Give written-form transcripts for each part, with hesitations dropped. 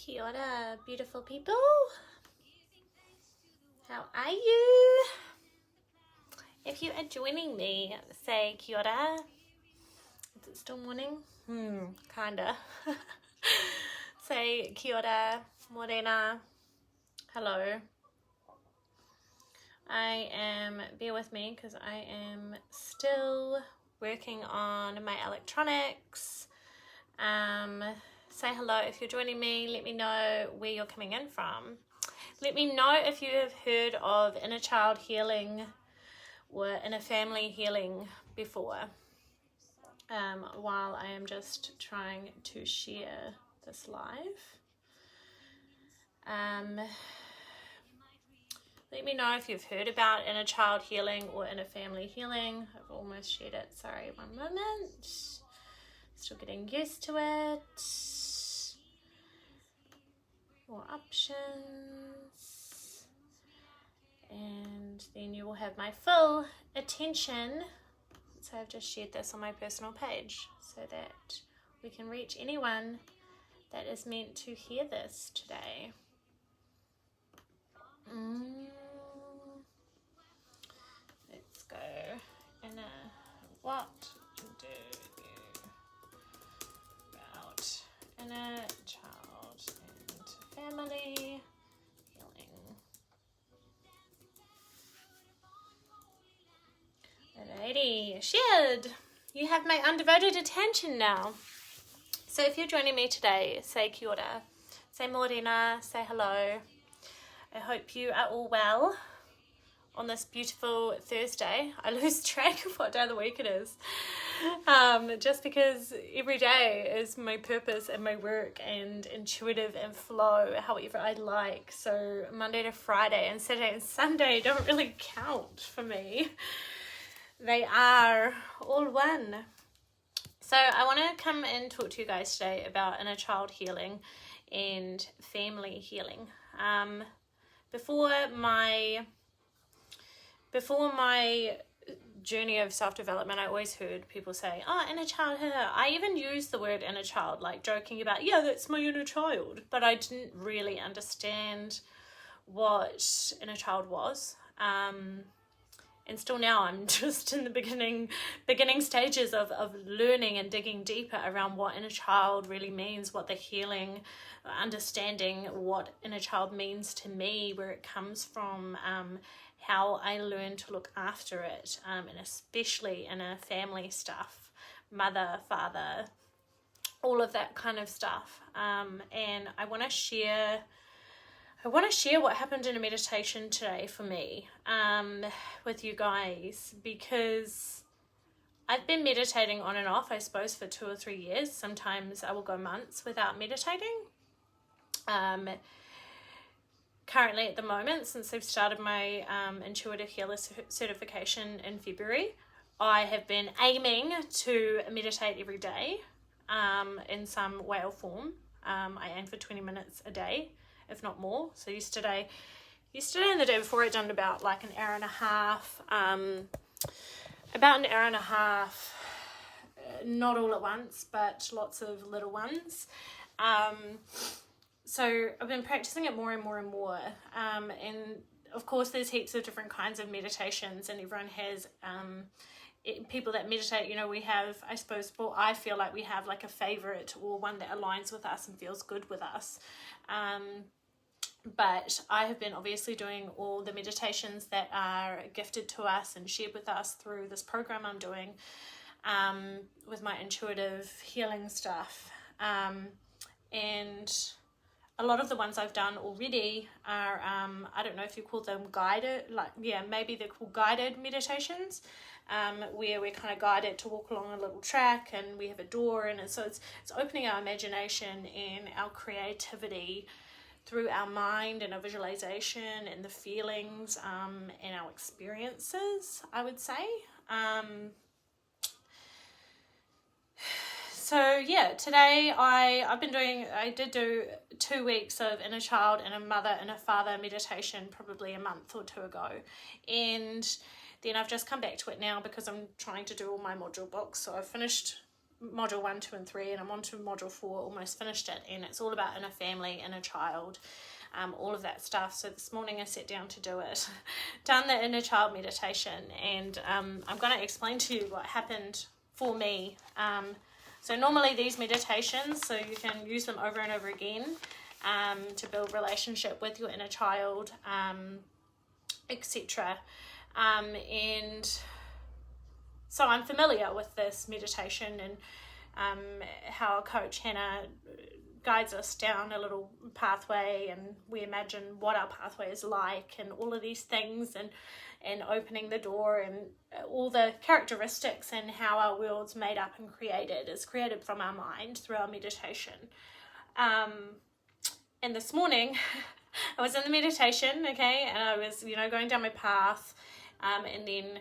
Kia ora, beautiful people. How are you? If you are joining me, say kia ora. Is it still morning? Kinda. Say kia ora, morena. Hello. Bear with me because I am still working on my electronics. Say hello if you're joining me. Let me know where you're coming in from. Let me know if you have heard of inner child healing or inner family healing before, while I am just trying to share this live. Let me know if you've heard about inner child healing or inner family healing. I've almost shared it. Sorry, one moment. Still getting used to it. More options. And then you will have my full attention. So I've just shared this on my personal page so that we can reach anyone that is meant to hear this today. Let's go. What do you about inner child and family healing? Alrighty, shared. You have my undivided attention now. So if you're joining me today, say kia ora, say morena, say hello. I hope you are all well on this beautiful Thursday. I lose track of what day of the week it is, just because every day is my purpose and my work and intuitive and flow, however I like. So Monday to Friday and Saturday and Sunday don't really count for me. They are all one. So I want to come and talk to you guys today about inner child healing and family healing. Before my journey of self-development, I always heard people say, oh, inner child. I even used the word inner child, like joking about, yeah, that's my inner child. But I didn't really understand what inner child was. And still now I'm just in the beginning stages of learning and digging deeper around what inner child really means, what the healing, understanding what inner child means to me, where it comes from, how I learn to look after it, and especially in a family stuff, mother, father, all of that kind of stuff. And I want to share what happened in a meditation today for me, with you guys, because I've been meditating on and off, I suppose, for 2 or 3 years. Sometimes I will go months without meditating. Currently at the moment, since I've started my intuitive healer certification in February, I have been aiming to meditate every day, in some way or form. I aim for 20 minutes a day, if not more. So yesterday and the day before, I'd done about like an hour and a half, not all at once, but lots of little ones. So I've been practicing it more and more and more. And of course there's heaps of different kinds of meditations, and everyone has, people that meditate, you know, we have, I suppose, well, I feel like we have like a favorite or one that aligns with us and feels good with us. But I have been obviously doing all the meditations that are gifted to us and shared with us through this program I'm doing, with my intuitive healing stuff. And a lot of the ones I've done already are, I don't know if you call them guided, maybe they're called guided meditations, where we're kind of guided to walk along a little track, and we have a door, and so it's opening our imagination and our creativity through our mind and our visualization and the feelings, and our experiences, I would say. So yeah, today I did do 2 weeks of inner child and a mother and a father meditation probably a month or 2 ago, and then I've just come back to it now because I'm trying to do all my module books. So I've finished module 1, 2 and 3, and I'm on to module 4, almost finished it, and it's all about inner family, inner child, all of that stuff. So this morning I sat down to do it, done the inner child meditation, and I'm going to explain to you what happened for me. So normally these meditations, so you can use them over and over again to build relationship with your inner child, etc. And so I'm familiar with this meditation and how Coach Hannah guides us down a little pathway, and we imagine what our pathway is like and all of these things, and opening the door, and all the characteristics and how our world's made up and created is created from our mind through our meditation. And this morning I was in the meditation, okay, and I was, going down my path, and then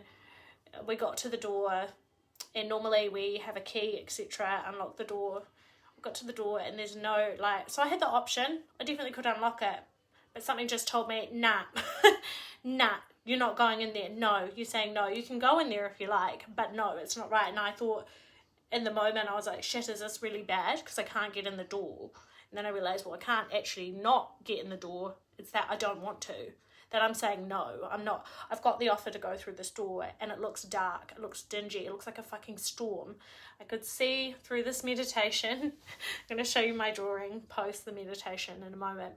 we got to the door, and normally we have a key, etc., unlock the door. Got to the door, and there's no, so I had the option. I definitely could unlock it, but something just told me, nah, you're not going in there. No, you're saying no. You can go in there if you like, but no, it's not right. And I thought, in the moment, I was like, shit, is this really bad? Because I can't get in the door. And then I realized, well, I can't actually not get in the door. It's that I don't want to. That I'm saying, no, I'm not. I've got the offer to go through this door, and it looks dark, it looks dingy, it looks like a fucking storm. I could see through this meditation. I'm going to show you my drawing post the meditation in a moment.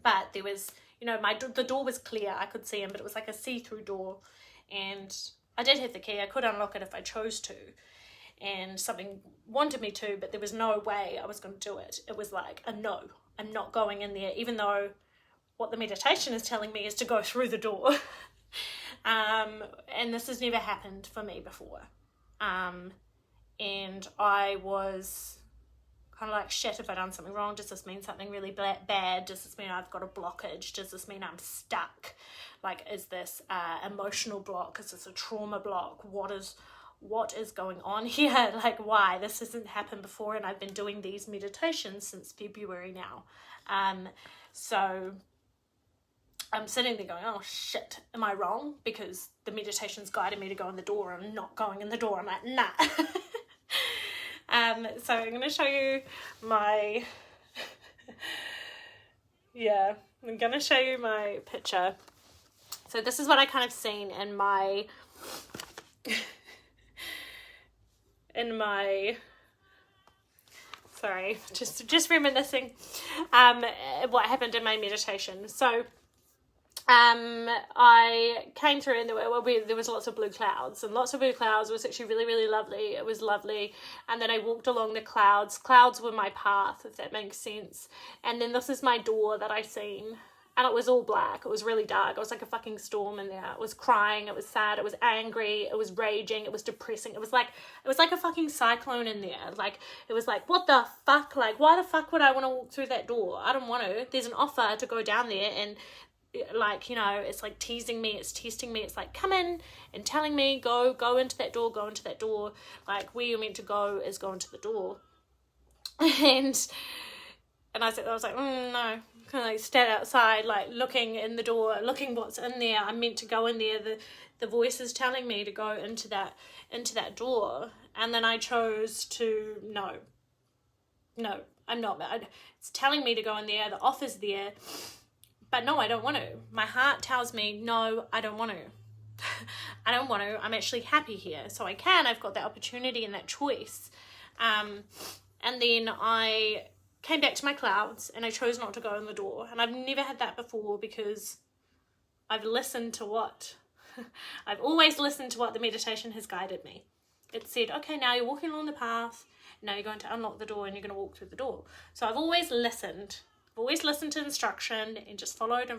But there was, the door was clear, I could see him, but it was like a see-through door, and I did have the key. I could unlock it if I chose to, and something wanted me to, but there was no way I was going to do it. It was like a no, I'm not going in there, even though what the meditation is telling me is to go through the door. And this has never happened for me before. And I was kind of like, shit, have I done something wrong? Does this mean something really bad? Does this mean I've got a blockage? Does this mean I'm stuck? Like, is this emotional block? Is this a trauma block? What is going on here? Like, why? This hasn't happened before, and I've been doing these meditations since February now. So I'm sitting there going, oh shit, am I wrong? Because the meditation's guided me to go in the door, and I'm not going in the door. I'm like, nah. So I'm going to show you my, I'm going to show you my picture. So this is what I kind of seen in my, sorry, just reminiscing, what happened in my meditation. So, I came through, and there was lots of blue clouds, and lots of blue clouds. It was actually really, really lovely. It was lovely. And then I walked along the clouds. Clouds were my path, if that makes sense. And then this is my door that I seen, and it was all black. It was really dark. It was like a fucking storm in there. It was crying. It was sad. It was angry. It was raging. It was depressing. It was like a fucking cyclone in there. Like, it was like, what the fuck? Like, why the fuck would I want to walk through that door? I don't want to. There's an offer to go down there, and like, it's like teasing me, it's testing me, it's like, come in, and telling me, go into that door, like, where you're meant to go is go into the door. and I was like, no, kind of like stand outside, like looking in the door, looking what's in there. I'm meant to go in there. The voice is telling me to go into that door, and then I chose to no, I'm not. It's telling me to go in there. The offer's there. But no, I don't want to. My heart tells me, no, I don't want to. I don't want to. I'm actually happy here. So I've got that opportunity and that choice. And then I came back to my clouds, and I chose not to go in the door. And I've never had that before, because I've listened to I've always listened to what the meditation has guided me. It said, okay, now you're walking along the path. Now you're going to unlock the door, and you're going to walk through the door. So I've always listened. Always listened to instruction, and just followed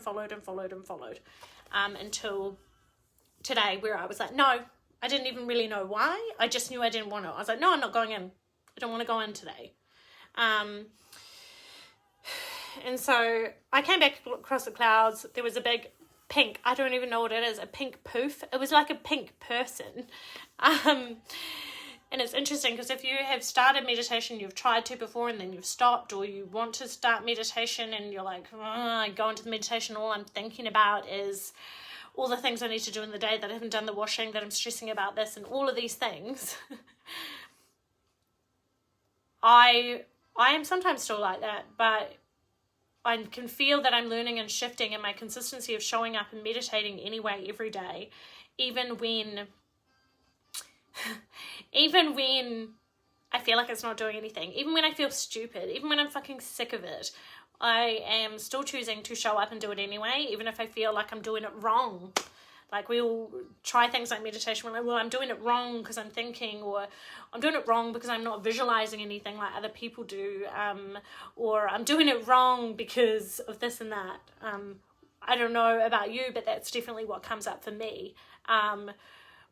until today, where I was like, no, I didn't even really know why. I just knew I didn't want to. I was like, no, I'm not going in. I don't want to go in today. And so I came back across the clouds. There was a big pink, I don't even know what it is, a pink poof. It was like a pink person. And it's interesting, because if you have started meditation, you've tried to before, and then you've stopped, or you want to start meditation and you're like, I go into the meditation, all I'm thinking about is all the things I need to do in the day, that I haven't done the washing, that I'm stressing about this, and all of these things. I am sometimes still like that, but I can feel that I'm learning and shifting in my consistency of showing up and meditating anyway every day, even when I feel like it's not doing anything, even when I feel stupid, even when I'm fucking sick of it, I am still choosing to show up and do it anyway, even if I feel like I'm doing it wrong. Like, we all try things like meditation. We're like, well, I'm doing it wrong because I'm thinking, or I'm doing it wrong because I'm not visualizing anything like other people do, or I'm doing it wrong because of this and that. I don't know about you, but that's definitely what comes up for me,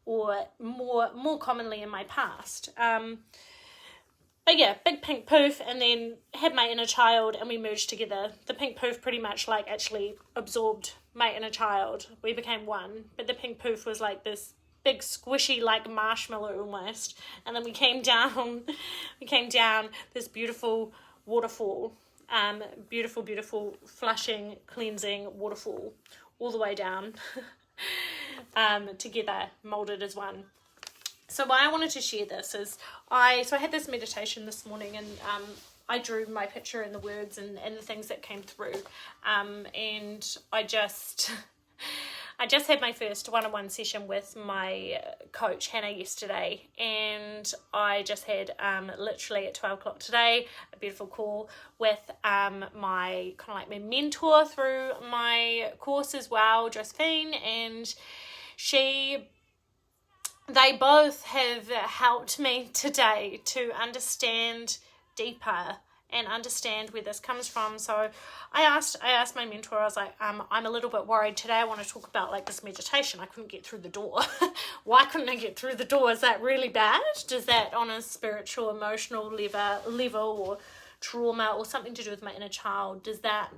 or more commonly in my past. But yeah, big pink poof, and then had my inner child, and we merged together. The pink poof pretty much like actually absorbed my inner child. We became one, but the pink poof was like this big squishy like marshmallow almost. And then we came down this beautiful waterfall, beautiful flushing, cleansing waterfall all the way down, together, molded as one. So why I wanted to share this is I had this meditation this morning, and I drew my picture and the words and the things that came through, and I just had my first one-on-one session with my coach Hannah yesterday, and I just had literally at 12 o'clock today a beautiful call with my kind of like my mentor through my course as well, Josephine, and they both have helped me today to understand deeper and understand where this comes from. So I asked my mentor, I was like, I'm a little bit worried today. I want to talk about like this meditation. I couldn't get through the door. Why couldn't I get through the door? Is that really bad? Does that on a spiritual, emotional level or trauma or something to do with my inner child? Does that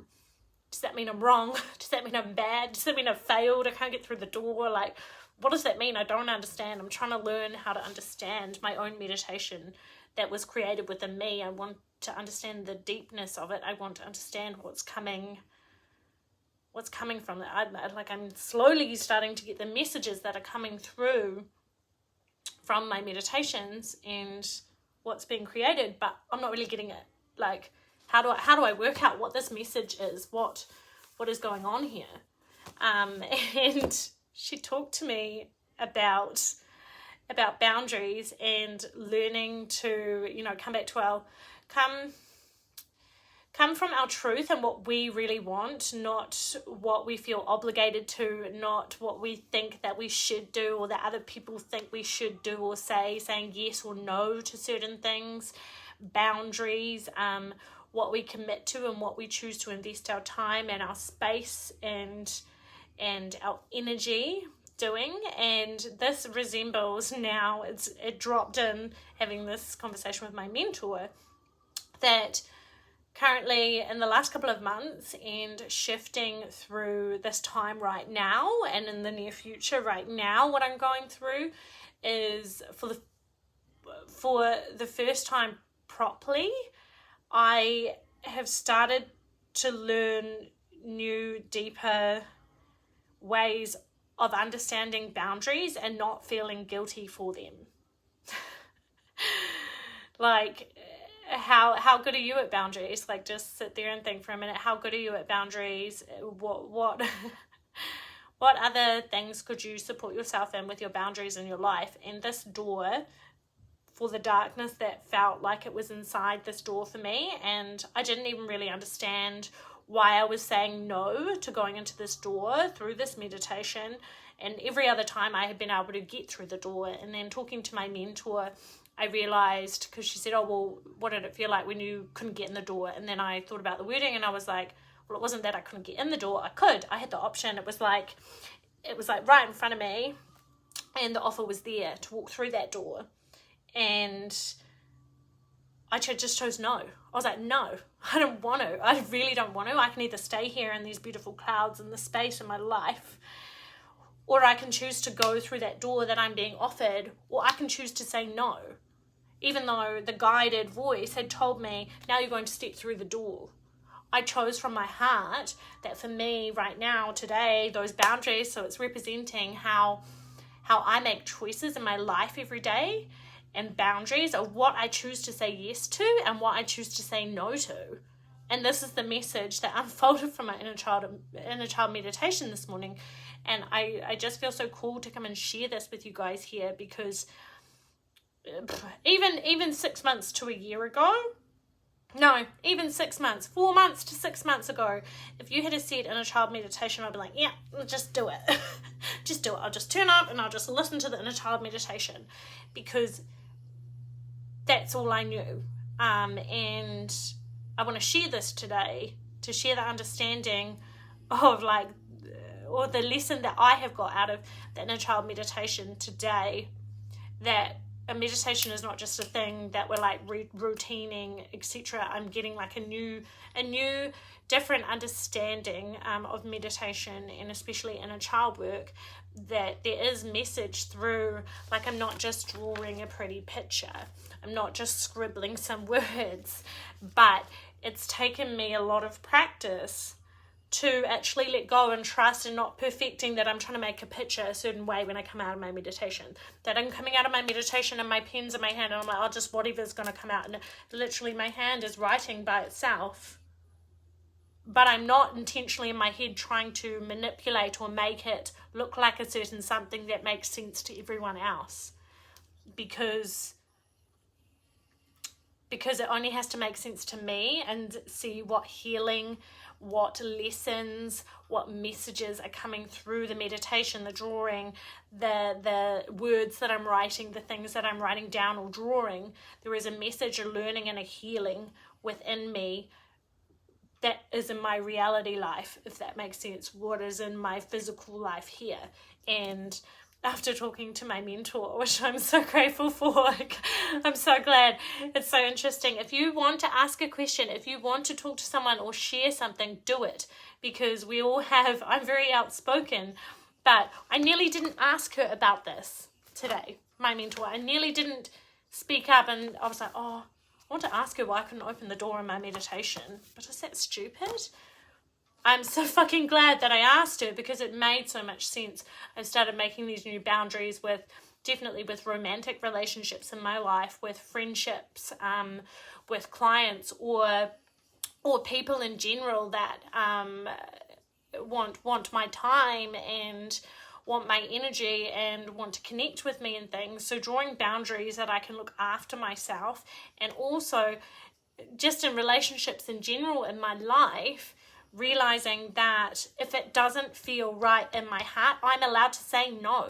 mean I'm wrong? Does that mean I'm bad? Does that mean I've failed? I can't get through the door? Like, what does that mean? I don't understand. I'm trying to learn how to understand my own meditation that was created within me. I want to understand the deepness of it. I want to understand what's coming from it. I'm slowly starting to get the messages that are coming through from my meditations and what's being created, but I'm not really getting it. Like, how do I work out what this message is? What is going on here? And she talked to me about boundaries and learning to, come back to our come from our truth and what we really want, not what we feel obligated to, not what we think that we should do or that other people think we should do or saying yes or no to certain things. Boundaries, what we commit to and what we choose to invest our time and our space and our energy doing. And this resembles now, it dropped in having this conversation with my mentor, that currently in the last couple of months and shifting through this time right now and in the near future right now, what I'm going through is for the first time properly, I have started to learn new, deeper ways of understanding boundaries and not feeling guilty for them. Like, how good are you at boundaries? Like, just sit there and think for a minute, how good are you at boundaries? What other things could you support yourself in with your boundaries in your life? And this door, for the darkness that felt like it was inside this door for me, and I didn't even really understand why I was saying no to going into this door through this meditation, and every other time I had been able to get through the door. And then talking to my mentor, I realized, because she said, oh, well, what did it feel like when you couldn't get in the door? And then I thought about the wording and I was like, well, it wasn't that I couldn't get in the door. I had the option. It was like right in front of me, and the offer was there to walk through that door. And I just chose no. I was like, no, I don't want to. I really don't want to. I can either stay here in these beautiful clouds and the space in my life, or I can choose to go through that door that I'm being offered, or I can choose to say no. Even though the guided voice had told me, now you're going to step through the door. I chose from my heart that for me right now, today, those boundaries, so it's representing how I make choices in my life every day, and boundaries are what I choose to say yes to and what I choose to say no to. And this is the message that unfolded from my inner child meditation this morning. And I just feel so cool to come and share this with you guys here, because even 6 months to a year ago, no, even 6 months, 4 months to 6 months ago, if you had said inner child meditation, I'd be like, yeah, just do it. Just do it. I'll just turn up and I'll just listen to the inner child meditation, because that's all I knew. And I want to share this today, to share the understanding of like, or the lesson that I have got out of the inner child meditation today, that a meditation is not just a thing that we're like routining, etc. I'm getting like a new different understanding of meditation, and especially inner child work, that there is message through, like, I'm not just drawing a pretty picture, I'm not just scribbling some words, but it's taken me a lot of practice to actually let go and trust, and not perfecting that I'm trying to make a picture a certain way when I come out of my meditation. That I'm coming out of my meditation and my pen's in my hand and I'm like, oh, just whatever's going to come out. And literally my hand is writing by itself. But I'm not intentionally in my head trying to manipulate or make it look like a certain something that makes sense to everyone else. Because it only has to make sense to me, and see what healing, what lessons, what messages are coming through the meditation, the drawing, the words that I'm writing, the things that I'm writing down or drawing. There is a message, a learning and a healing within me that is in my reality life, if that makes sense, what is in my physical life here. And after talking to my mentor, which I'm so grateful for, I'm so glad, it's so interesting. If you want to ask a question, if you want to talk to someone or share something, do it. Because we all have, I'm very outspoken, but I nearly didn't ask her about this today, my mentor. I nearly didn't speak up, and I was like, oh, I want to ask her why I couldn't open the door in my meditation. But is that stupid? I'm so fucking glad that I asked her, because it made so much sense. I've started making these new boundaries definitely with romantic relationships in my life, with friendships, with clients, or people in general that want my time and want my energy and want to connect with me and things. So drawing boundaries that I can look after myself, and also just in relationships in general in my life, realizing that if it doesn't feel right in my heart, I'm allowed to say no.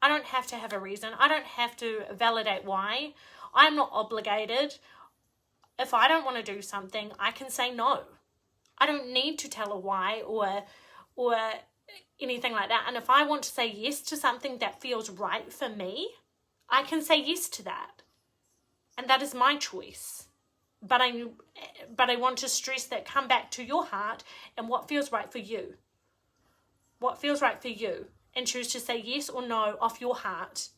I don't have to have a reason. I don't have to validate why. I'm not obligated. If I don't want to do something, I can say no. I don't need to tell a why or anything like that. And if I want to say yes to something that feels right for me, I can say yes to that. And that is my choice. But I want to stress that, come back to your heart and what feels right for you. What feels right for you. And choose to say yes or no off your heart.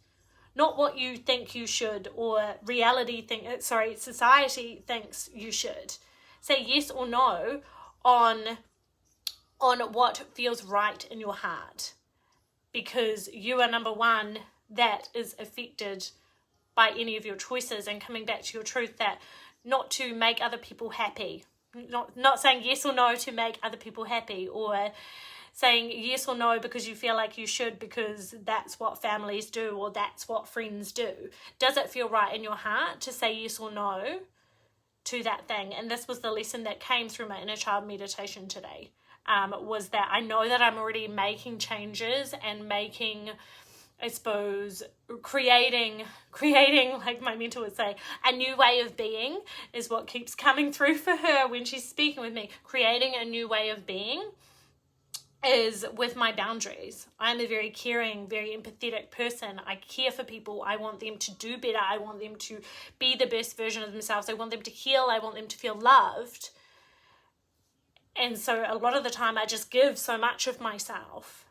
Not what you think you should, or society thinks you should. Say yes or no on what feels right in your heart. Because you are number one that is affected by any of your choices. And coming back to your truth, that not to make other people happy. Not saying yes or no to make other people happy, or saying yes or no because you feel like you should because that's what families do or that's what friends do. Does it feel right in your heart to say yes or no to that thing? And this was the lesson that came through my inner child meditation today, was that I know that I'm already making changes and making, I suppose, creating, like my mentor would say, a new way of being is what keeps coming through for her when she's speaking with me. Creating a new way of being is with my boundaries. I'm a very caring, very empathetic person. I care for people. I want them to do better. I want them to be the best version of themselves. I want them to heal. I want them to feel loved. And so a lot of the time I just give so much of myself.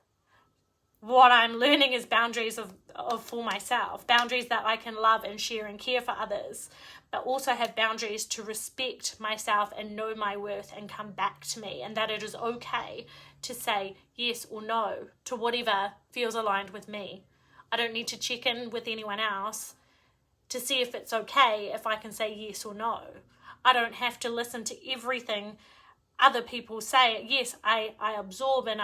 What I'm learning is boundaries of for myself, boundaries that I can love and share and care for others, but also have boundaries to respect myself and know my worth and come back to me, and that it is okay to say yes or no to whatever feels aligned with me. I don't need to check in with anyone else to see if it's okay if I can say yes or no. I don't have to listen to everything other people say. Yes, I absorb and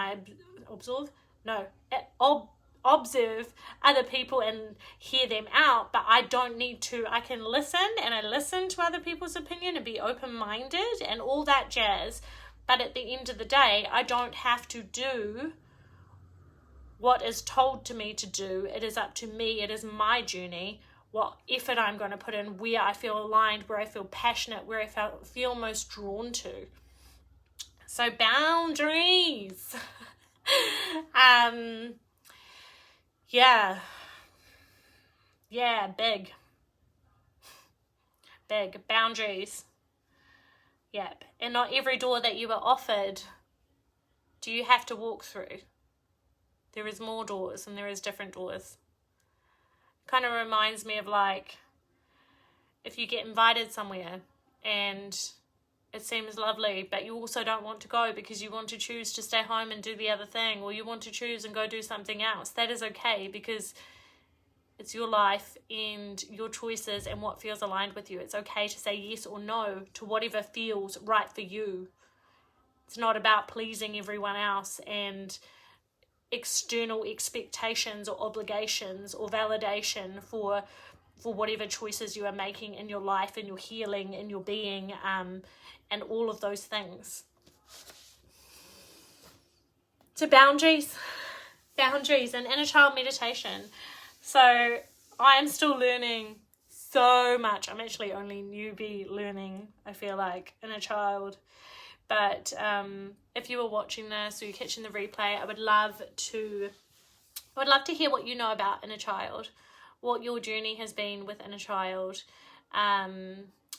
observe other people and hear them out, but I don't need to. I can listen, and I listen to other people's opinion and be open-minded and all that jazz, but at the end of the day, I don't have to do what is told to me to do. It is up to me. It is my journey, what effort I'm going to put in, where I feel aligned, where I feel passionate, where I feel most drawn to. So boundaries. Big boundaries. Yep. And not every door that you are offered do you have to walk through. There is more doors, and there is different doors. Kind of reminds me of like if you get invited somewhere and it seems lovely, but you also don't want to go because you want to choose to stay home and do the other thing, or you want to choose and go do something else. That is okay, because it's your life and your choices and what feels aligned with you. It's okay to say yes or no to whatever feels right for you. It's not about pleasing everyone else and external expectations or obligations or validation for whatever choices you are making in your life, in your healing, in your being, and all of those things. So boundaries and inner child meditation. So I am still learning so much. I'm actually only newbie learning, I feel like, inner child. But if you were watching this or you're catching the replay, I would love to hear what you know about inner child, what your journey has been with inner child,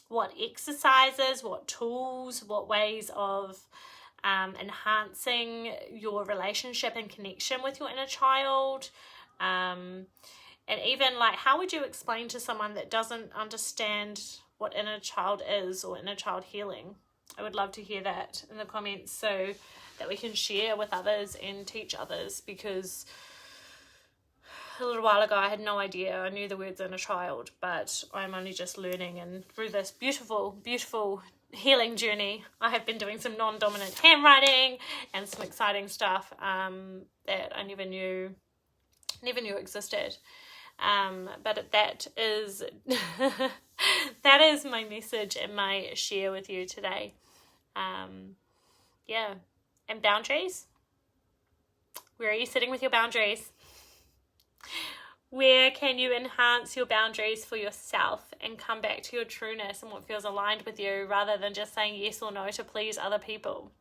what exercises, what tools, what ways of enhancing your relationship and connection with your inner child, and even like how would you explain to someone that doesn't understand what inner child is or inner child healing? I would love to hear that in the comments so that we can share with others and teach others, because a little while ago I had no idea. I knew the words inner child, but I'm only just learning, and through this beautiful healing journey I have been doing some non-dominant handwriting and some exciting stuff that I never knew existed. But that is that is my message and my share with you today. And boundaries. Where are you sitting with your boundaries? Where can you enhance your boundaries for yourself and come back to your trueness and what feels aligned with you, rather than just saying yes or no to please other people?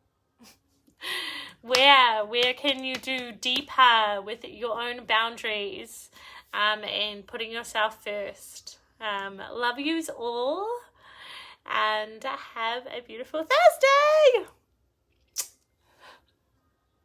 Where can you do deeper with your own boundaries and putting yourself first? Love yous all, and have a beautiful Thursday.